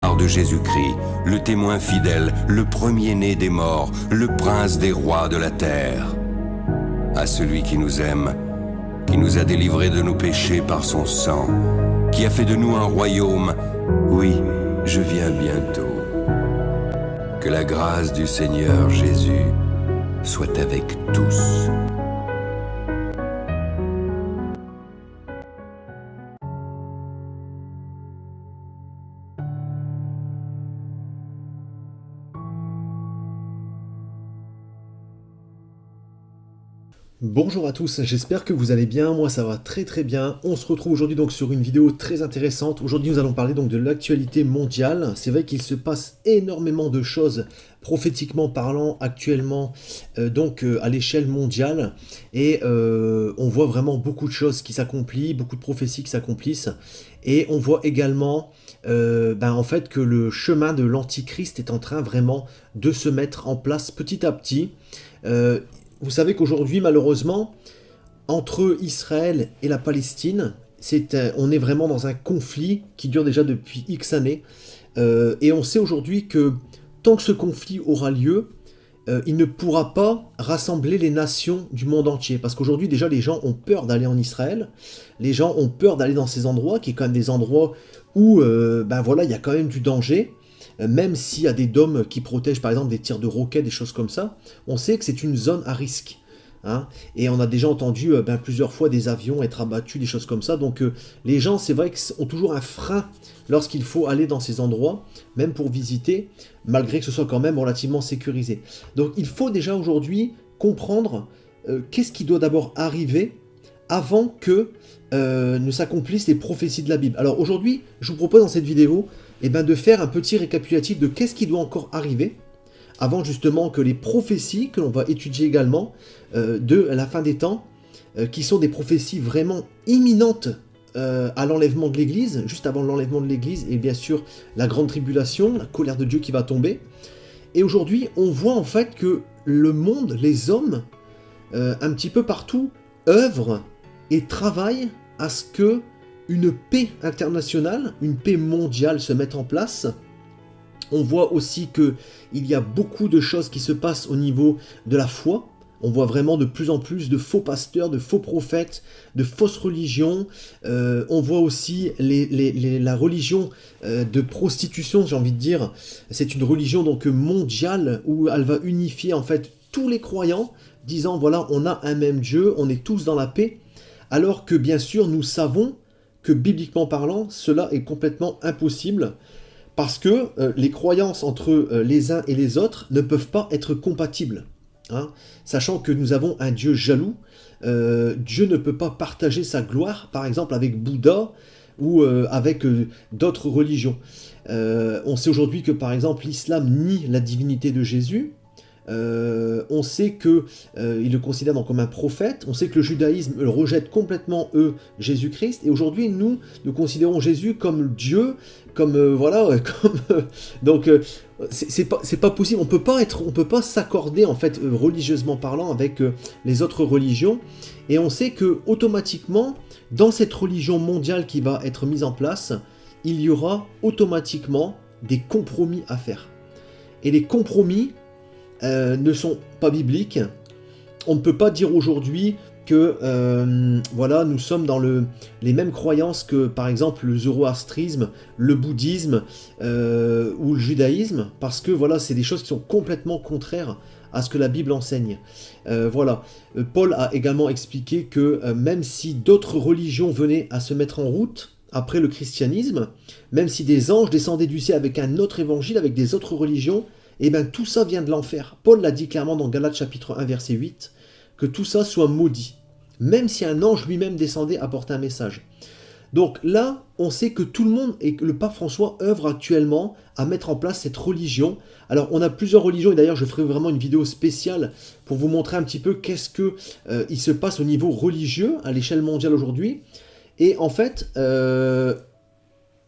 De Jésus-Christ, le témoin fidèle, le premier-né des morts, le prince des rois de la terre. À celui qui nous aime, qui nous a délivrés de nos péchés par son sang, qui a fait de nous un royaume, oui, je viens bientôt. Que la grâce du Seigneur Jésus soit avec tous. Bonjour à tous, j'espère que vous allez bien, moi ça va très très bien. On se retrouve aujourd'hui donc sur une vidéo très intéressante. Aujourd'hui nous allons parler donc de l'actualité mondiale. C'est vrai qu'il se passe énormément de choses prophétiquement parlant actuellement à l'échelle mondiale et on voit vraiment beaucoup de choses qui s'accomplissent, beaucoup de prophéties qui s'accomplissent et on voit également en fait que le chemin de l'antichrist est en train vraiment de se mettre en place petit à petit. Vous savez qu'aujourd'hui, malheureusement, entre Israël et la Palestine, on est vraiment dans un conflit qui dure déjà depuis X années. Et on sait aujourd'hui que tant que ce conflit aura lieu, il ne pourra pas rassembler les nations du monde entier. Parce qu'aujourd'hui, déjà, les gens ont peur d'aller en Israël. Les gens ont peur d'aller dans ces endroits, qui est quand même des endroits où il y a quand même du danger. Même s'il y a des dômes qui protègent par exemple des tirs de roquettes, des choses comme ça, on sait que c'est une zone à risque. Et on a déjà entendu plusieurs fois des avions être abattus, des choses comme ça. Donc les gens, c'est vrai, ont toujours un frein lorsqu'il faut aller dans ces endroits, même pour visiter, malgré que ce soit quand même relativement sécurisé. Donc il faut déjà aujourd'hui comprendre qu'est-ce qui doit d'abord arriver avant que ne s'accomplissent les prophéties de la Bible. Alors aujourd'hui, je vous propose dans cette vidéo de faire un petit récapitulatif de qu'est-ce qui doit encore arriver avant justement que les prophéties que l'on va étudier également de la fin des temps, qui sont des prophéties vraiment imminentes à l'enlèvement de l'Église, juste avant l'enlèvement de l'Église, et bien sûr la grande tribulation, la colère de Dieu qui va tomber. Et aujourd'hui, on voit en fait que le monde, les hommes, un petit peu partout, œuvrent et travaillent à ce que une paix internationale, une paix mondiale se mette en place. On voit aussi qu'il y a beaucoup de choses qui se passent au niveau de la foi. On voit vraiment de plus en plus de faux pasteurs, de faux prophètes, de fausses religions. On voit aussi la religion de prostitution, j'ai envie de dire. C'est une religion donc mondiale où elle va unifier en fait tous les croyants, disant voilà, on a un même Dieu, on est tous dans la paix. Alors que bien sûr, nous savons que bibliquement parlant, cela est complètement impossible parce que les croyances entre les uns et les autres ne peuvent pas être compatibles. Sachant que nous avons un Dieu jaloux, Dieu ne peut pas partager sa gloire, par exemple avec Bouddha ou avec d'autres religions. On sait aujourd'hui que par exemple l'islam nie la divinité de Jésus. On sait qu'il le considère donc comme un prophète, on sait que le judaïsme le rejette complètement Jésus-Christ, et aujourd'hui nous considérons Jésus comme Dieu, donc c'est pas possible, on peut pas s'accorder en fait religieusement parlant avec les autres religions, et on sait que automatiquement dans cette religion mondiale qui va être mise en place, il y aura automatiquement des compromis à faire, et les compromis ne sont pas bibliques. On ne peut pas dire aujourd'hui que nous sommes dans les mêmes croyances que par exemple le zoroastrisme, le bouddhisme ou le judaïsme, parce que c'est des choses qui sont complètement contraires à ce que la Bible enseigne. Paul a également expliqué que même si d'autres religions venaient à se mettre en route après le christianisme, même si des anges descendaient du ciel avec un autre évangile, avec des autres religions, tout ça vient de l'enfer. Paul l'a dit clairement dans Galates chapitre 1 verset 8, que tout ça soit maudit, même si un ange lui-même descendait apporter un message. Donc là, on sait que tout le monde, et que le pape François œuvre actuellement à mettre en place cette religion. Alors on a plusieurs religions, et d'ailleurs je ferai vraiment une vidéo spéciale pour vous montrer un petit peu qu'est-ce que il se passe au niveau religieux à l'échelle mondiale aujourd'hui. Et en fait,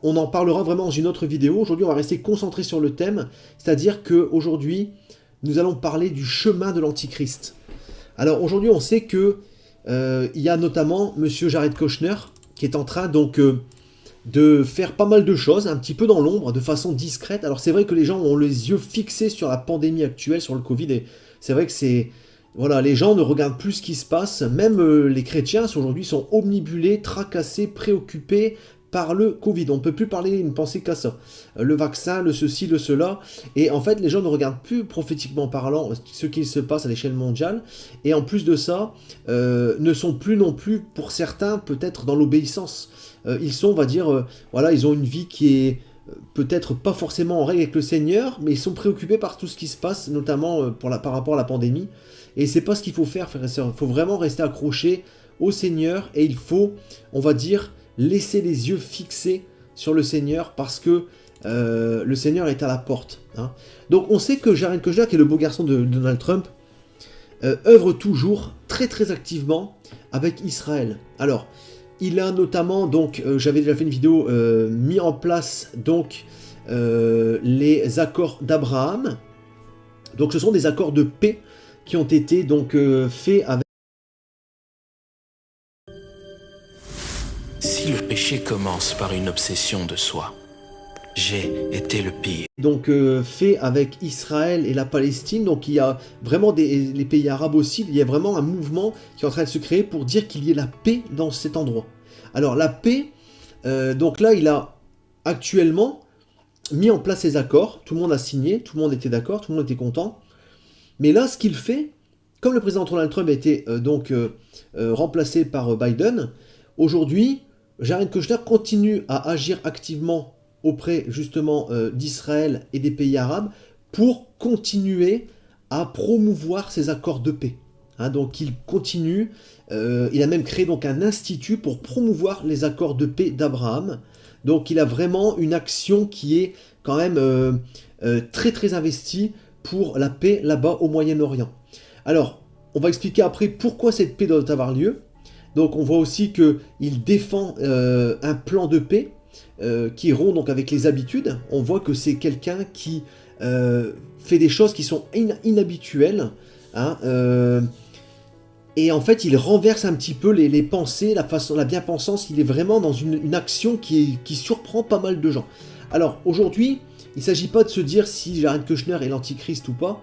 on en parlera vraiment dans une autre vidéo. Aujourd'hui, on va rester concentré sur le thème, c'est-à-dire qu'aujourd'hui, nous allons parler du chemin de l'Antichrist. Alors aujourd'hui, on sait que il y a notamment Monsieur Jared Kushner qui est en train donc de faire pas mal de choses, un petit peu dans l'ombre, de façon discrète. Alors c'est vrai que les gens ont les yeux fixés sur la pandémie actuelle, sur le Covid, et c'est vrai que c'est... Voilà, les gens ne regardent plus ce qui se passe, même les chrétiens aujourd'hui sont omnibulés, tracassés, préoccupés par le Covid. On ne peut plus parler, ne penser qu'à ça. Le vaccin, le ceci, le cela. Et en fait, les gens ne regardent plus prophétiquement parlant ce qui se passe à l'échelle mondiale. Et en plus de ça, ne sont plus non plus, pour certains, peut-être dans l'obéissance. Ils sont, on va dire, voilà, ils ont une vie qui est peut-être pas forcément en règle avec le Seigneur, mais ils sont préoccupés par tout ce qui se passe, notamment par rapport à la pandémie. Et c'est pas ce qu'il faut faire, frères et sœurs. Il faut vraiment rester accroché au Seigneur et il faut, on va dire, laisser les yeux fixés sur le Seigneur parce que le Seigneur est à la porte. Hein. Donc on sait que Jared Kushner, qui est le beau garçon de Donald Trump, œuvre toujours très très activement avec Israël. Alors, il a notamment, donc, j'avais déjà fait une vidéo, mis en place donc les accords d'Abraham. Donc ce sont des accords de paix qui ont été donc faits avec... Si le péché commence par une obsession de soi, j'ai été le pire. Donc fait avec Israël et la Palestine, donc il y a vraiment les pays arabes aussi, il y a vraiment un mouvement qui est en train de se créer pour dire qu'il y ait la paix dans cet endroit. Alors la paix, donc là il a actuellement mis en place ces accords, tout le monde a signé, tout le monde était d'accord, tout le monde était content. Mais là, ce qu'il fait, comme le président Donald Trump a été remplacé par Biden, aujourd'hui, Jared Kushner continue à agir activement auprès justement d'Israël et des pays arabes pour continuer à promouvoir ces accords de paix. Hein, donc il continue, il a même créé donc un institut pour promouvoir les accords de paix d'Abraham. Donc il a vraiment une action qui est quand même très très investie pour la paix là-bas au Moyen-Orient. Alors, on va expliquer après pourquoi cette paix doit avoir lieu. Donc on voit aussi qu'il défend un plan de paix qui rompt donc avec les habitudes. On voit que c'est quelqu'un qui fait des choses qui sont inhabituelles. Hein, et en fait, il renverse un petit peu les pensées, la bien-pensance. Il est vraiment dans une action qui surprend pas mal de gens. Alors aujourd'hui, il ne s'agit pas de se dire si Jared Kushner est l'antichrist ou pas.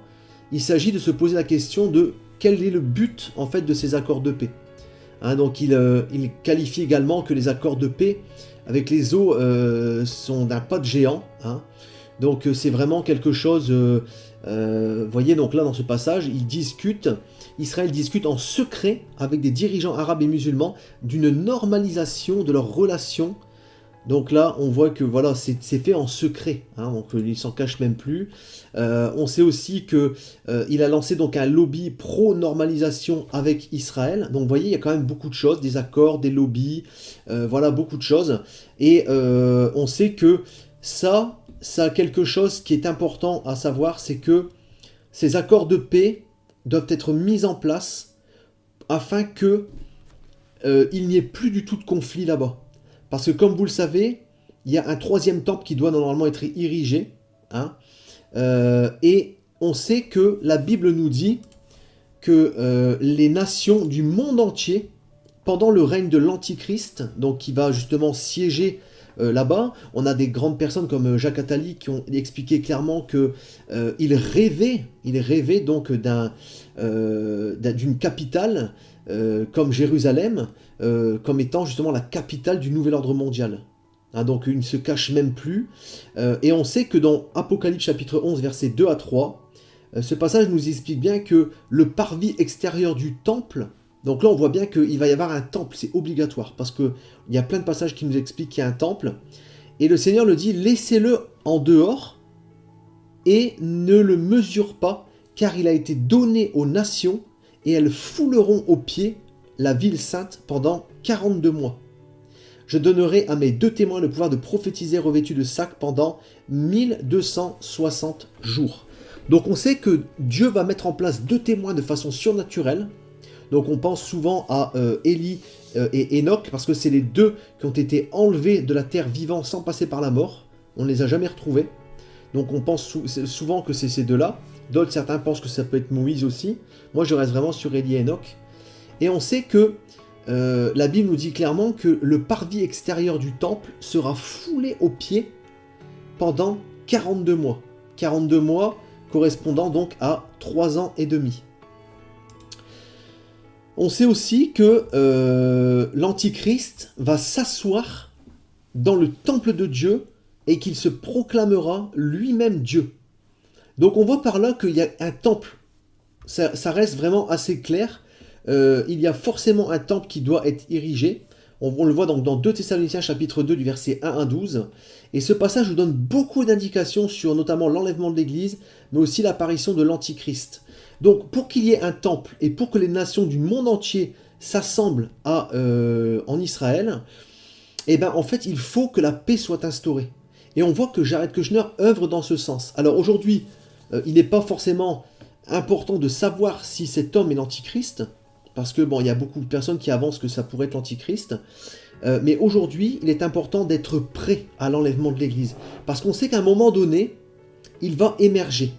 Il s'agit de se poser la question de quel est le but en fait de ces accords de paix. Hein, donc il qualifie également que les accords de paix avec les eaux sont d'un pas de géant. Hein. Donc c'est vraiment quelque chose... voyez, donc là dans ce passage, Israël discute en secret avec des dirigeants arabes et musulmans d'une normalisation de leurs relations. Donc là, on voit que voilà, c'est fait en secret, hein, donc il s'en cache même plus. On sait aussi que il a lancé donc un lobby pro-normalisation avec Israël. Donc vous voyez, il y a quand même beaucoup de choses, des accords, des lobbies, voilà, beaucoup de choses. Et on sait que ça a quelque chose qui est important à savoir, c'est que ces accords de paix doivent être mis en place afin que il n'y ait plus du tout de conflit là-bas. Parce que comme vous le savez, il y a un troisième temple qui doit normalement être érigé. Hein, et on sait que la Bible nous dit que les nations du monde entier, pendant le règne de l'Antichrist, donc qui va justement siéger là-bas, on a des grandes personnes comme Jacques Attali qui ont expliqué clairement qu'il rêvait donc d'une capitale comme Jérusalem, comme étant justement la capitale du nouvel ordre mondial. Hein, donc il ne se cache même plus. Et on sait que dans Apocalypse chapitre 11, versets 2 à 3, ce passage nous explique bien que le parvis extérieur du temple, donc là on voit bien qu'il va y avoir un temple, c'est obligatoire, parce qu'il y a plein de passages qui nous expliquent qu'il y a un temple, et le Seigneur le dit, laissez-le en dehors, et ne le mesure pas, car il a été donné aux nations, et elles fouleront aux pieds la ville sainte pendant 42 mois. Je donnerai à mes 2 témoins le pouvoir de prophétiser revêtus de sac pendant 1260 jours. Donc on sait que Dieu va mettre en place 2 témoins de façon surnaturelle. Donc on pense souvent à Élie et Enoch, parce que c'est les 2 qui ont été enlevés de la terre vivant sans passer par la mort. On ne les a jamais retrouvés. Donc on pense souvent que c'est ces 2-là. D'autres, certains pensent que ça peut être Moïse aussi. Moi je reste vraiment sur Élie et Enoch. Et on sait que la Bible nous dit clairement que le parvis extérieur du temple sera foulé aux pieds pendant 42 mois. 42 mois correspondant donc à 3 ans et demi. On sait aussi que l'Antichrist va s'asseoir dans le temple de Dieu et qu'il se proclamera lui-même Dieu. Donc on voit par là qu'il y a un temple. Ça reste vraiment assez clair. Il y a forcément un temple qui doit être érigé. On le voit donc dans 2 Thessaloniciens chapitre 2 du verset 1 à 12. Et ce passage nous donne beaucoup d'indications sur notamment l'enlèvement de l'Église, mais aussi l'apparition de l'Antichrist. Donc pour qu'il y ait un temple et pour que les nations du monde entier s'assemblent en Israël, en fait il faut que la paix soit instaurée. Et on voit que Jared Kushner œuvre dans ce sens. Alors aujourd'hui, il n'est pas forcément important de savoir si cet homme est l'Antichrist, parce que il y a beaucoup de personnes qui avancent que ça pourrait être l'Antichrist, mais aujourd'hui, il est important d'être prêt à l'enlèvement de l'Église, parce qu'on sait qu'à un moment donné, il va émerger,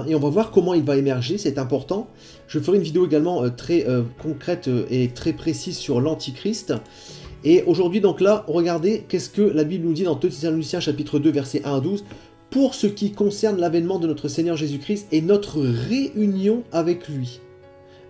et on va voir comment il va émerger, c'est important. Je ferai une vidéo également très concrète et très précise sur l'Antichrist. Et aujourd'hui, donc là, regardez qu'est-ce que la Bible nous dit dans 2 Thessaloniciens chapitre 2, versets 1 à 12, pour ce qui concerne l'avènement de notre Seigneur Jésus-Christ et notre réunion avec lui.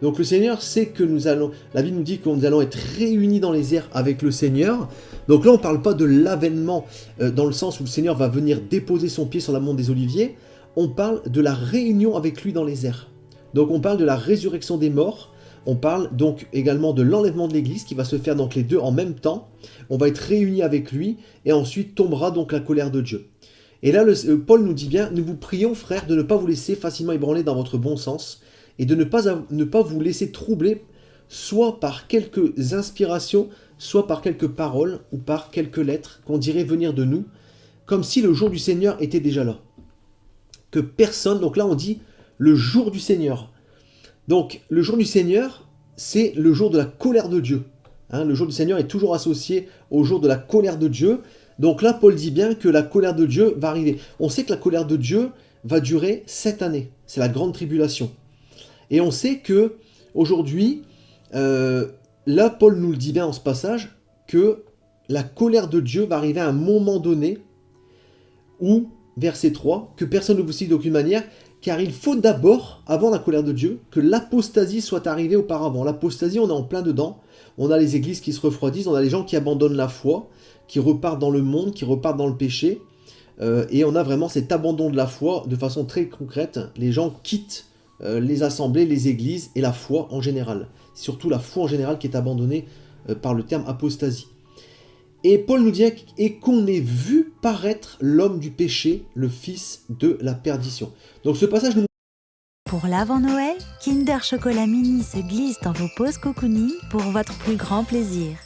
Donc le Seigneur sait que la Bible nous dit que nous allons être réunis dans les airs avec le Seigneur. Donc là, on ne parle pas de l'avènement dans le sens où le Seigneur va venir déposer son pied sur la monte des Oliviers. On parle de la réunion avec lui dans les airs. Donc on parle de la résurrection des morts. On parle donc également de l'enlèvement de l'Église qui va se faire donc les deux en même temps. On va être réunis avec lui et ensuite tombera donc la colère de Dieu. Et là, Paul nous dit bien, nous vous prions frères de ne pas vous laisser facilement ébranler dans votre bon sens et de ne pas vous laisser troubler soit par quelques inspirations, soit par quelques paroles ou par quelques lettres qu'on dirait venir de nous, comme si le jour du Seigneur était déjà là. Que personne, donc là on dit le jour du Seigneur. Donc le jour du Seigneur, c'est le jour de la colère de Dieu. Le jour du Seigneur est toujours associé au jour de la colère de Dieu. Donc là, Paul dit bien que la colère de Dieu va arriver. On sait que la colère de Dieu va durer 7 années. C'est la grande tribulation. Et on sait que aujourd'hui, là, Paul nous le dit bien en ce passage, que la colère de Dieu va arriver à un moment donné où, verset 3, que personne ne vous cite d'aucune manière, car il faut d'abord, avant la colère de Dieu, que l'apostasie soit arrivée auparavant. L'apostasie, on est en plein dedans. On a les églises qui se refroidissent, on a les gens qui abandonnent la foi, qui repartent dans le monde, qui repartent dans le péché. Et on a vraiment cet abandon de la foi de façon très concrète. Les gens quittent les assemblées, les églises et la foi en général. Surtout la foi en général qui est abandonnée par le terme apostasie. Et Paul nous dit et qu'on ait vu paraître l'homme du péché, le fils de la perdition. Donc ce passage nous... Pour l'avant-Noël, Kinder Chocolat Mini se glisse dans vos pauses cocooning pour votre plus grand plaisir.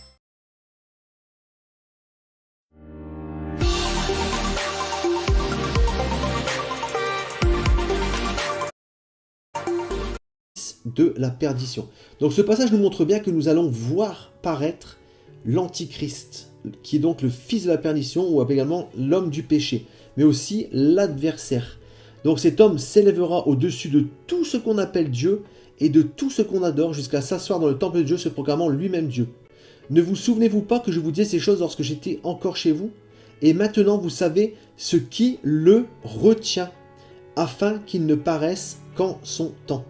De la perdition. Donc ce passage nous montre bien que nous allons voir paraître l'Antichrist, qui est donc le fils de la perdition, ou également l'homme du péché, mais aussi l'adversaire. Donc cet homme s'élèvera au-dessus de tout ce qu'on appelle Dieu et de tout ce qu'on adore jusqu'à s'asseoir dans le temple de Dieu, se proclamant lui-même Dieu. Ne vous souvenez-vous pas que je vous disais ces choses lorsque j'étais encore chez vous? Et maintenant vous savez ce qui le retient, afin qu'il ne paraisse qu'en son temps.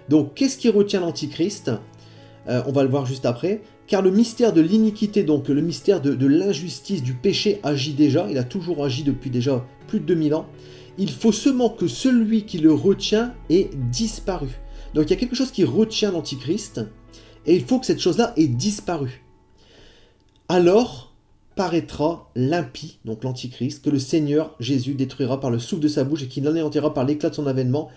Donc qu'est-ce qui retient l'Antichrist? On va le voir juste après. Car le mystère de l'iniquité, donc le mystère de l'injustice, du péché agit déjà, il a toujours agi depuis déjà plus de 2000 ans. Il faut seulement que celui qui le retient ait disparu. Donc il y a quelque chose qui retient l'Antichrist, et il faut que cette chose-là ait disparu. Alors paraîtra l'impie, donc l'Antichrist, que le Seigneur Jésus détruira par le souffle de sa bouche et qu'il l'anéantira par l'éclat de son avènement.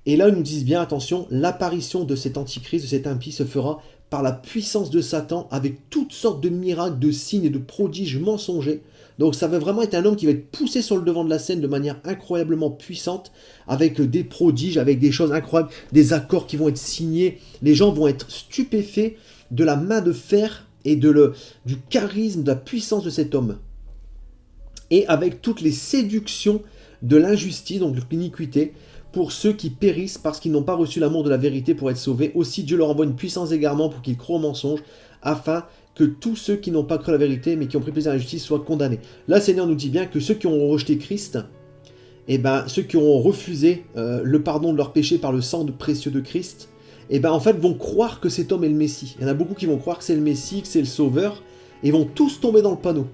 Et là, ils nous disent bien, attention, l'apparition de cet Antichrist, de cet impie, se fera par la puissance de Satan, avec toutes sortes de miracles, de signes et de prodiges mensongers. Donc ça va vraiment être un homme qui va être poussé sur le devant de la scène de manière incroyablement puissante, avec des prodiges, avec des choses incroyables, des accords qui vont être signés. Les gens vont être stupéfaits de la main de fer et du charisme, de la puissance de cet homme. Et avec toutes les séductions de l'injustice, donc de l'iniquité, pour ceux qui périssent parce qu'ils n'ont pas reçu l'amour de la vérité pour être sauvés. Aussi Dieu leur envoie une puissance d'égarement pour qu'ils croient au mensonge, afin que tous ceux qui n'ont pas cru à la vérité, mais qui ont pris plaisir à la justice, soient condamnés. Là, le Seigneur nous dit bien que ceux qui ont rejeté Christ, et ben, ceux qui ont refusé le pardon de leurs péchés par le sang précieux de Christ, et ben, en fait, vont croire que cet homme est le Messie. Il y en a beaucoup qui vont croire que c'est le Messie, que c'est le Sauveur, et vont tous tomber dans le panneau,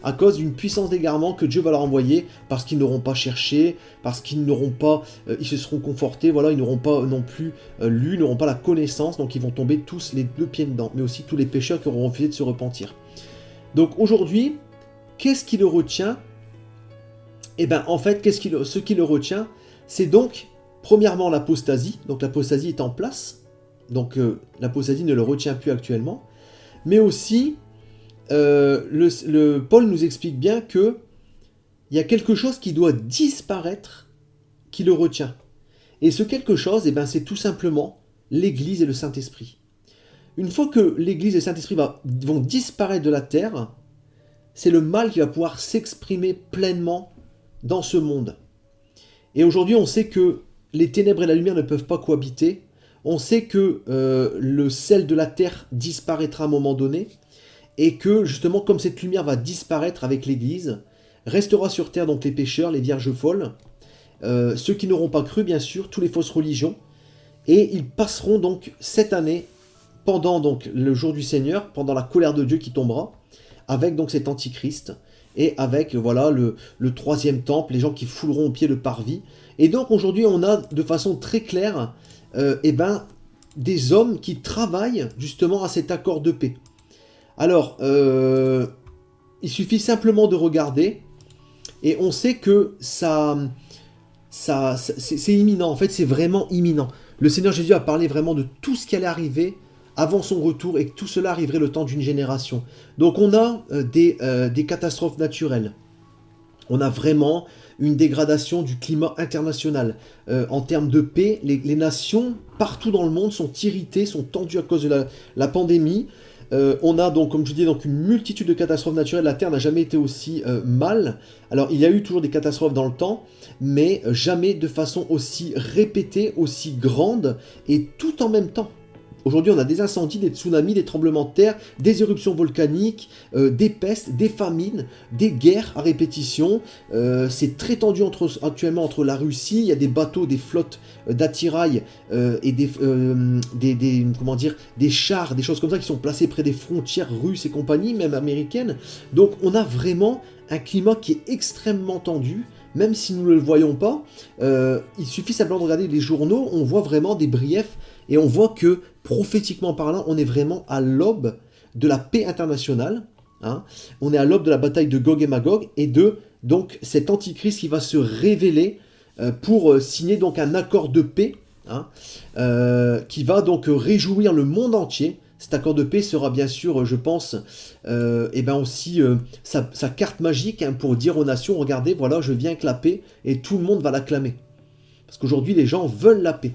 à cause d'une puissance d'égarement que Dieu va leur envoyer, parce qu'ils n'auront pas cherché, parce qu'ils n'auront pas, ils se seront confortés, voilà, ils n'auront pas non plus lu, n'auront pas la connaissance, donc ils vont tomber tous les deux pieds dedans, mais aussi tous les pécheurs qui auront refusé de se repentir. Donc aujourd'hui, qu'est-ce qui le retient? Et bien en fait, ce qui le retient, c'est donc, premièrement, l'apostasie, donc l'apostasie est en place, donc l'apostasie ne le retient plus actuellement, mais aussi, Paul nous explique bien que il y a quelque chose qui doit disparaître qui le retient. Et ce quelque chose, eh ben, c'est tout simplement l'Église et le Saint-Esprit. Une fois que l'Église et le Saint-Esprit vont disparaître de la terre, c'est le mal qui va pouvoir s'exprimer pleinement dans ce monde. Et aujourd'hui, on sait que les ténèbres et la lumière ne peuvent pas cohabiter. On sait que le sel de la terre disparaîtra à un moment donné. Et que justement, comme cette lumière va disparaître avec l'Église, restera sur terre donc les pécheurs, les vierges folles, ceux qui n'auront pas cru bien sûr, tous les fausses religions, et ils passeront donc cette année, pendant donc le jour du Seigneur, pendant la colère de Dieu qui tombera, avec donc cet antichrist, et avec voilà le troisième temple, les gens qui fouleront au pied le parvis. Et donc aujourd'hui on a de façon très claire des hommes qui travaillent justement à cet accord de paix. Alors, il suffit simplement de regarder, et on sait que c'est imminent, en fait c'est vraiment imminent. Le Seigneur Jésus a parlé vraiment de tout ce qui allait arriver avant son retour, et que tout cela arriverait le temps d'une génération. Donc on a des catastrophes naturelles, on a vraiment une dégradation du climat international. En termes de paix, les nations partout dans le monde sont irritées, sont tendues à cause de la pandémie. On a donc, comme je dis, donc une multitude de catastrophes naturelles. La Terre n'a jamais été aussi mal. Alors, il y a eu toujours des catastrophes dans le temps, mais jamais de façon aussi répétée, aussi grande, et tout en même temps. Aujourd'hui, on a des incendies, des tsunamis, des tremblements de terre, des éruptions volcaniques, des pestes, des famines, des guerres à répétition. C'est très tendu actuellement entre la Russie. Il y a des bateaux, des flottes d'attirail et des chars, des choses comme ça qui sont placés près des frontières russes et compagnie, même américaines. Donc, on a vraiment un climat qui est extrêmement tendu. Même si nous ne le voyons pas, il suffit simplement de regarder les journaux, on voit vraiment des briefs, et on voit que, prophétiquement parlant, on est vraiment à l'aube de la paix internationale, hein. On est à l'aube de la bataille de Gog et Magog, et de donc cet antichrist qui va se révéler pour signer donc un accord de paix, hein, qui va donc réjouir le monde entier. Cet accord de paix sera bien sûr, je pense, aussi sa carte magique, hein, pour dire aux nations, regardez, voilà, je viens avec la paix, et tout le monde va l'acclamer. Parce qu'aujourd'hui, les gens veulent la paix.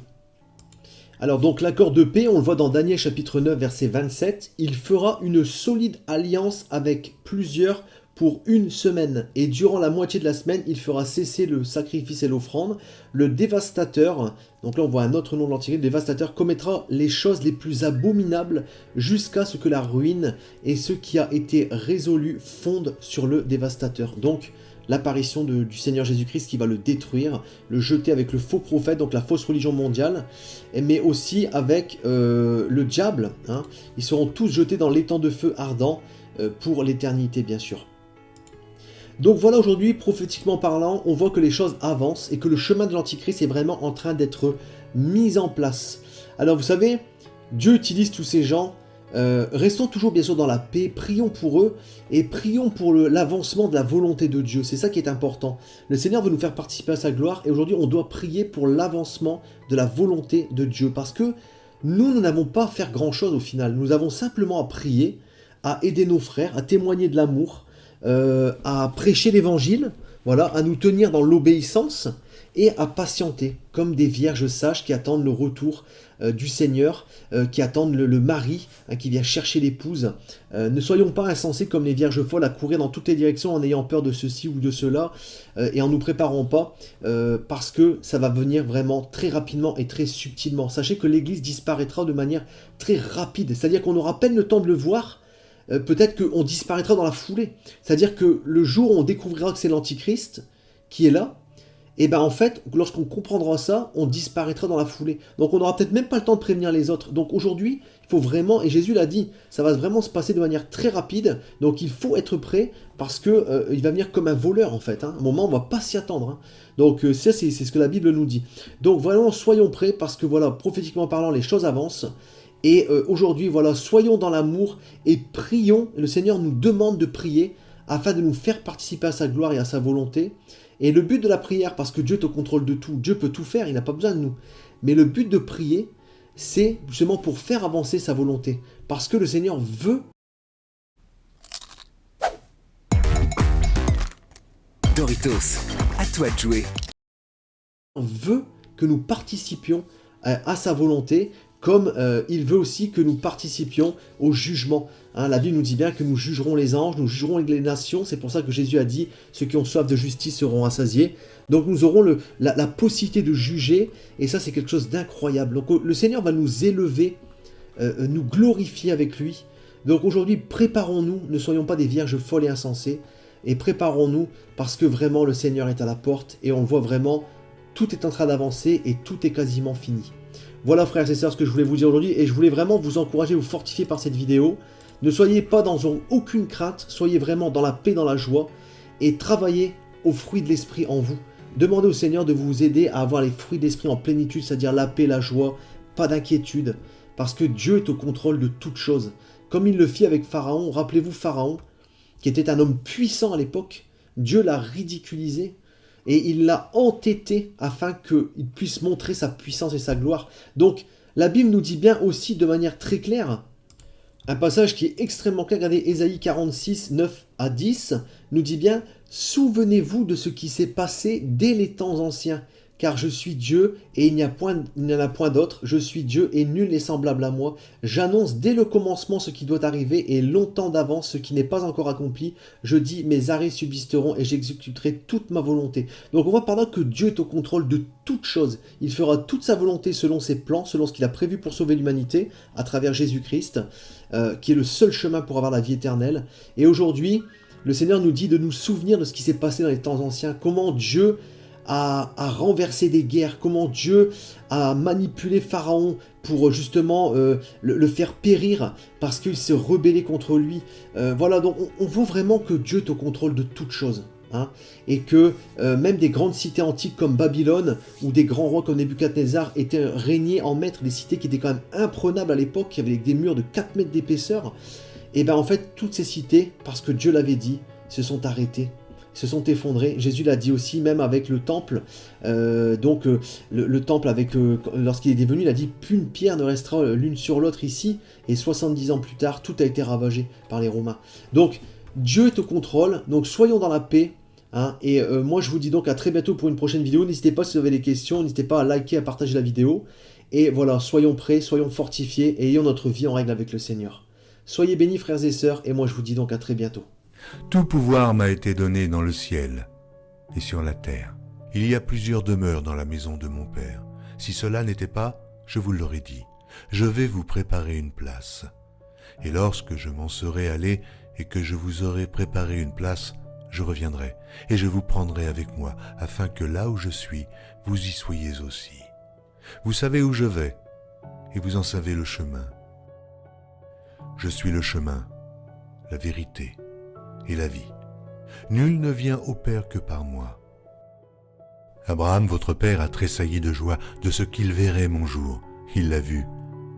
Alors donc l'accord de paix, on le voit dans Daniel chapitre 9, verset 27, « Il fera une solide alliance avec plusieurs pour une semaine, et durant la moitié de la semaine, il fera cesser le sacrifice et l'offrande. Le dévastateur, donc là on voit un autre nom de l'Antichrist, le dévastateur commettra les choses les plus abominables jusqu'à ce que la ruine et ce qui a été résolu fondent sur le dévastateur. » Donc l'apparition du Seigneur Jésus-Christ qui va le détruire, le jeter avec le faux prophète, donc la fausse religion mondiale, mais aussi avec le diable, hein. Ils seront tous jetés dans l'étang de feu ardent pour l'éternité, bien sûr. Donc voilà, aujourd'hui, prophétiquement parlant, on voit que les choses avancent et que le chemin de l'Antichrist est vraiment en train d'être mis en place. Alors vous savez, Dieu utilise tous ces gens. Restons toujours bien sûr dans la paix, prions pour eux et prions pour l'avancement de la volonté de Dieu. C'est ça qui est important. Le Seigneur veut nous faire participer à sa gloire, et aujourd'hui on doit prier pour l'avancement de la volonté de Dieu, parce que nous n'avons pas à faire grand chose au final. Nous avons simplement à prier, à aider nos frères, à témoigner de l'amour, à prêcher l'évangile. voilà, à nous tenir dans l'obéissance et à patienter, comme des vierges sages qui attendent le retour du Seigneur, qui attendent le mari qui vient chercher l'épouse. Ne soyons pas insensés comme les vierges folles à courir dans toutes les directions en ayant peur de ceci ou de cela et en nous préparant pas, parce que ça va venir vraiment très rapidement et très subtilement. Sachez que l'Église disparaîtra de manière très rapide, c'est-à-dire qu'on aura à peine le temps de le voir. Peut-être qu'on disparaîtra dans la foulée. C'est-à-dire que le jour où on découvrira que c'est l'Antichrist qui est là, et bien en fait, lorsqu'on comprendra ça, on disparaîtra dans la foulée. Donc on n'aura peut-être même pas le temps de prévenir les autres. Donc aujourd'hui, il faut vraiment, et Jésus l'a dit, ça va vraiment se passer de manière très rapide. Donc il faut être prêt parce que il va venir comme un voleur en fait. À un moment, on ne va pas s'y attendre. Donc ça, c'est ce que la Bible nous dit. Donc vraiment, soyons prêts parce que voilà, prophétiquement parlant, les choses avancent. Et aujourd'hui, voilà, soyons dans l'amour et prions. Le Seigneur nous demande de prier afin de nous faire participer à sa gloire et à sa volonté. Et le but de la prière, parce que Dieu est au contrôle de tout, Dieu peut tout faire, il n'a pas besoin de nous. Mais le but de prier, c'est justement pour faire avancer sa volonté. Parce que le Seigneur veut. Doritos, à toi de jouer. Veut que nous participions à sa volonté, comme il veut aussi que nous participions au jugement. La Bible nous dit bien que nous jugerons les anges, nous jugerons les nations. C'est pour ça que Jésus a dit « Ceux qui ont soif de justice seront rassasiés ». Donc nous aurons la possibilité de juger, et ça c'est quelque chose d'incroyable. Donc le Seigneur va nous élever, nous glorifier avec lui. Donc aujourd'hui, préparons-nous, ne soyons pas des vierges folles et insensées, et préparons-nous parce que vraiment le Seigneur est à la porte, et on le voit vraiment, tout est en train d'avancer et tout est quasiment fini. Voilà frères et sœurs ce que je voulais vous dire aujourd'hui, et je voulais vraiment vous encourager, vous fortifier par cette vidéo. Ne soyez pas dans aucune crainte, soyez vraiment dans la paix, dans la joie, et travaillez aux fruits de l'esprit en vous. Demandez au Seigneur de vous aider à avoir les fruits de l'esprit en plénitude, c'est-à-dire la paix, la joie, pas d'inquiétude, parce que Dieu est au contrôle de toutes choses. Comme il le fit avec Pharaon, rappelez-vous Pharaon, qui était un homme puissant à l'époque, Dieu l'a ridiculisé, et il l'a entêté afin qu'il puisse montrer sa puissance et sa gloire. Donc, la Bible nous dit bien aussi de manière très claire, un passage qui est extrêmement clair, regardez, Ésaïe 46, 9 à 10, nous dit bien « Souvenez-vous de ce qui s'est passé dès les temps anciens, car je suis Dieu et il n'y en a point d'autre, je suis Dieu et nul n'est semblable à moi. J'annonce dès le commencement ce qui doit arriver et longtemps d'avance ce qui n'est pas encore accompli. Je dis mes arrêts subsisteront et j'exécuterai toute ma volonté. » Donc on voit par là que Dieu est au contrôle de toutes choses. Il fera toute sa volonté selon ses plans, selon ce qu'il a prévu pour sauver l'humanité à travers Jésus-Christ, qui est le seul chemin pour avoir la vie éternelle. Et aujourd'hui, le Seigneur nous dit de nous souvenir de ce qui s'est passé dans les temps anciens, comment Dieu a renversé des guerres, comment Dieu a manipulé Pharaon pour justement le faire périr parce qu'il s'est rebellé contre lui. Voilà, donc on voit vraiment que Dieu est au contrôle de toutes choses. Et que même des grandes cités antiques comme Babylone ou des grands rois comme Nebuchadnezzar étaient régnés en maître, des cités qui étaient quand même imprenables à l'époque, qui avaient des murs de 4 mètres d'épaisseur. Et bien en fait, toutes ces cités, parce que Dieu l'avait dit, se sont arrêtées, se sont effondrées. Jésus l'a dit aussi, même avec le temple. Le temple, lorsqu'il est venu, il a dit « Plus une pierre ne restera l'une sur l'autre ici ». Et 70 ans plus tard, tout a été ravagé par les Romains. Donc, Dieu est au contrôle, donc soyons dans la paix. Et moi, je vous dis donc à très bientôt pour une prochaine vidéo. N'hésitez pas si vous avez des questions, n'hésitez pas à liker, à partager la vidéo. Et voilà, soyons prêts, soyons fortifiés et ayons notre vie en règle avec le Seigneur. Soyez bénis frères et sœurs, et moi je vous dis donc à très bientôt. Tout pouvoir m'a été donné dans le ciel et sur la terre. Il y a plusieurs demeures dans la maison de mon Père. Si cela n'était pas, je vous l'aurais dit. Je vais vous préparer une place. Et lorsque je m'en serai allé et que je vous aurai préparé une place, je reviendrai et je vous prendrai avec moi, afin que là où je suis, vous y soyez aussi. Vous savez où je vais, et vous en savez le chemin. Je suis le chemin, la vérité et la vie. Nul ne vient au Père que par moi. Abraham, votre père, a tressailli de joie de ce qu'il verrait mon jour. Il l'a vu,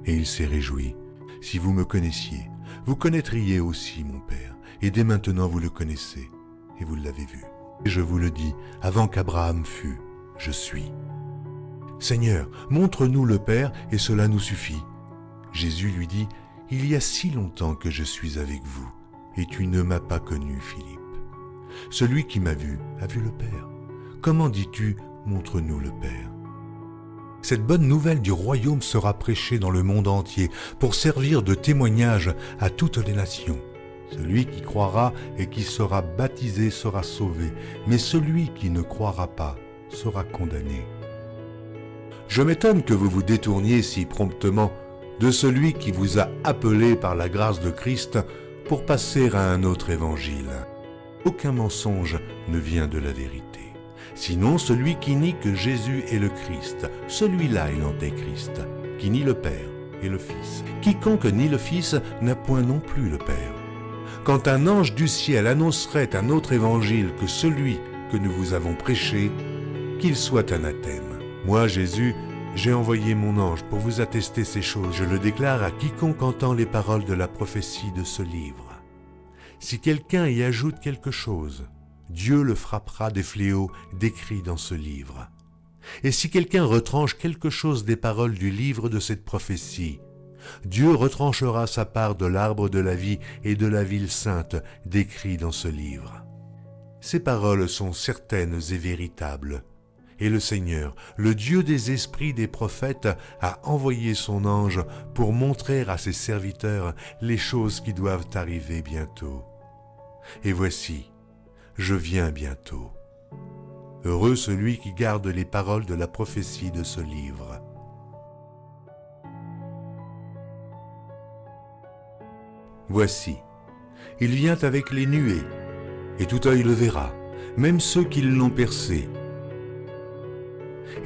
et il s'est réjoui. Si vous me connaissiez, vous connaîtriez aussi mon Père, et dès maintenant vous le connaissez, et vous l'avez vu. Et je vous le dis, avant qu'Abraham fût, je suis. Seigneur, montre-nous le Père, et cela nous suffit. Jésus lui dit, il y a si longtemps que je suis avec vous, et tu ne m'as pas connu, Philippe. Celui qui m'a vu a vu le Père. Comment dis-tu, montre-nous le Père? Cette bonne nouvelle du royaume sera prêchée dans le monde entier pour servir de témoignage à toutes les nations. Celui qui croira et qui sera baptisé sera sauvé, mais celui qui ne croira pas sera condamné. Je m'étonne que vous vous détourniez si promptement de celui qui vous a appelé par la grâce de Christ pour passer à un autre évangile. Aucun mensonge ne vient de la vérité. Sinon celui qui nie que Jésus est le Christ, celui-là est l'antéchrist, qui nie le Père et le Fils. Quiconque nie le Fils n'a point non plus le Père. Quand un ange du ciel annoncerait un autre évangile que celui que nous vous avons prêché, qu'il soit anathème. Moi, Jésus, j'ai envoyé mon ange pour vous attester ces choses. Je le déclare à quiconque entend les paroles de la prophétie de ce livre. Si quelqu'un y ajoute quelque chose, Dieu le frappera des fléaux décrits dans ce livre. Et si quelqu'un retranche quelque chose des paroles du livre de cette prophétie, Dieu retranchera sa part de l'arbre de la vie et de la ville sainte décrits dans ce livre. Ces paroles sont certaines et véritables. Et le Seigneur, le Dieu des esprits des prophètes, a envoyé son ange pour montrer à ses serviteurs les choses qui doivent arriver bientôt. Et voici, je viens bientôt. Heureux celui qui garde les paroles de la prophétie de ce livre. Voici, il vient avec les nuées, et tout œil le verra, même ceux qui l'ont percé.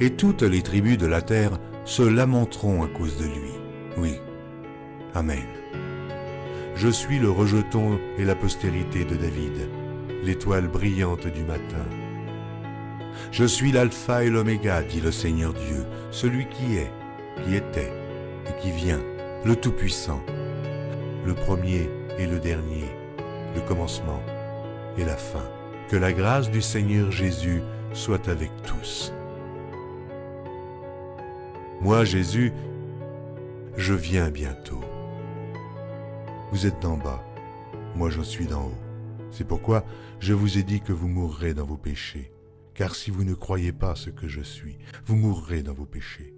Et toutes les tribus de la terre se lamenteront à cause de lui. Oui, Amen. Je suis le rejeton et la postérité de David, l'étoile brillante du matin. Je suis l'alpha et l'oméga, dit le Seigneur Dieu, celui qui est, qui était et qui vient, le Tout-Puissant, le premier et le dernier, le commencement et la fin. Que la grâce du Seigneur Jésus soit avec tous. Moi, Jésus, je viens bientôt. Vous êtes d'en bas, moi je suis d'en haut. C'est pourquoi je vous ai dit que vous mourrez dans vos péchés. Car si vous ne croyez pas ce que je suis, vous mourrez dans vos péchés.